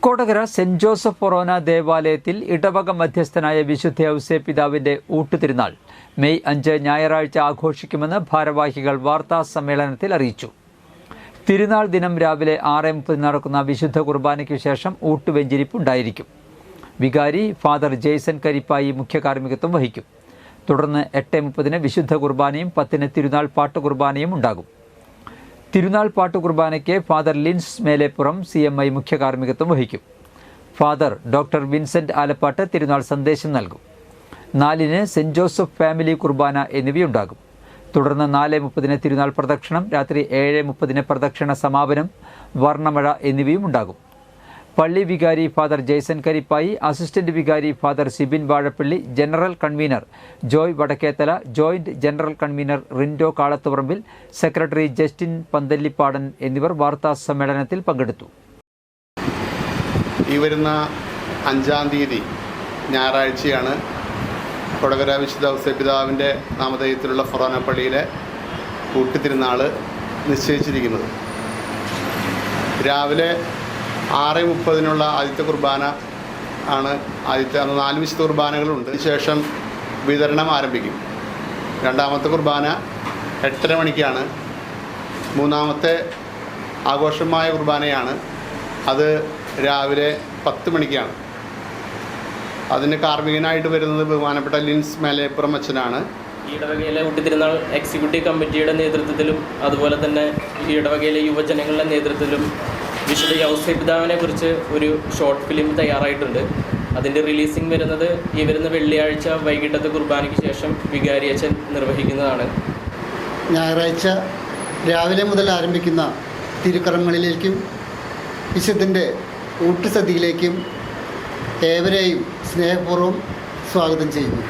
Kodakara saint Joseph ഫൊറോന ദേവാലയത്തിൽ ഇടവക മധ്യസ്ഥനായ വിശുദ്ധ ഔസേപ്പിതാവിന്റെ ഊട്ടുതിരുനാൾ മെയ് 5 ഞായറാഴ്ച ആഘോഷിക്കുമെന്ന് ഭാരവാഹികൾ വാർത്താ സമ്മേളനത്തിൽ അറിയിച്ചു. തിരുനാൾ ദിനം രാവിലെ 6:30 നടക്കുന്ന വിശുദ്ധ കുർബാനയ്ക്കു ശേഷം ഊട്ടുവെഞ്ചിരിപ്പ് ഉണ്ടായിരിക്കും. വികാരി ഫാദർ ജെയ്സൺ കരിപ്പായി മുഖ്യ കാർമ്മികത്വം വഹിക്കും. തുടർന്ന് 8:30 വിശുദ്ധ കുർബാനയും 10 തിരുനാൾ പാട്ടുകുർബാനയും ഉണ്ടാകും. തിരുനാൾ പാട്ടുകുർബാനയ്ക്ക് ഫാദർ ലിൻസ് മേലേപ്പുറം CMI മുഖ്യ കാർമ്മികത്വം വഹിക്കും. ഫാദർ ഡോക്ടർ വിൻസെന്റ് ആലപ്പാട്ട് തിരുനാൾ സന്ദേശം നൽകും. 4 സെന്റ് ജോസഫ് ഫാമിലി കുർബാന എന്നിവയുണ്ടാകും. തുടർന്ന് 4:30 തിരുനാൾ പ്രദക്ഷിണം, രാത്രി 7:30 പ്രദക്ഷിണ സമാപനം, വർണ്ണമഴ എന്നിവയും ഉണ്ടാകും. പള്ളി വികാരി ഫാദർ ജെയ്സൺ കരിപ്പായി, അസിസ്റ്റന്റ് വികാരി father Sibin Vazhappally, general convener Joy Vadakkethala, joint general convener Rindo Kalathuparambil, secretary Justin Panthallippadan എന്നിവർ വാർത്താ സമ്മേളനത്തിൽ പങ്കെടുത്തു. ഈ വരുന്ന 5-ാം തീയതി ഞായറാഴ്ചയാണ് കൊടകര വിശുദ്ധ ഔസേപ്പിതാവിൻ്റെ നാമധേയത്തിലുള്ള ഫൊറോന പള്ളിയിലെ ഊട്ടുതിരുനാൾ നിശ്ചയിച്ചിരിക്കുന്നത്. രാവിലെ 6:30 ആദ്യത്തെ കുർബാന ആണ്. 4 വിശുദ്ധ കുർബാനകളുണ്ട്. ശേഷം വിതരണം ആരംഭിക്കും. 2ാമത്തെ കുർബാന 8:30 മണിക്കാണ്. 3ാമത്തെ ആഘോഷമായ കുർബാനയാണ്. അത് രാവിലെ 10 മണിക്കാണ്. അതിന് കാർമ്മികനായിട്ട് വരുന്നത് ബഹുമാനപ്പെട്ട ലിൻസ് മേലേപ്പുറം അച്ഛനാണ്. ഈ ഇടവകയിലെ ഊട്ടുതിരുനാൾ എക്സിക്യൂട്ടീവ് കമ്മിറ്റിയുടെ നേതൃത്വത്തിലും അതുപോലെ തന്നെ ഈ ഇടവകയിലെ യുവജനങ്ങളുടെ നേതൃത്വത്തിലും വിശുദ്ധ ഔസേപ്പിതാവിനെ കുറിച്ച് ഒരു ഷോർട്ട് ഫിലിം തയ്യാറായിട്ടുണ്ട്. അതിൻ്റെ റിലീസിംഗ് വരുന്നത് ഈ വരുന്ന വെള്ളിയാഴ്ച വൈകിട്ടത്തെ കുർബാനയ്ക്ക് ശേഷം വികാരി അച്ഛൻ നിർവഹിക്കുന്നതാണ്. ഞായറാഴ്ച രാവിലെ മുതൽ ആരംഭിക്കുന്ന തിരുക്കർമ്മങ്ങളിലേക്കും വിശുദ്ധൻ്റെ ഊട്ടുസദ്യയിലേക്കും ഏവരെയും സ്നേഹപൂർവ്വം സ്വാഗതം ചെയ്യുന്നു.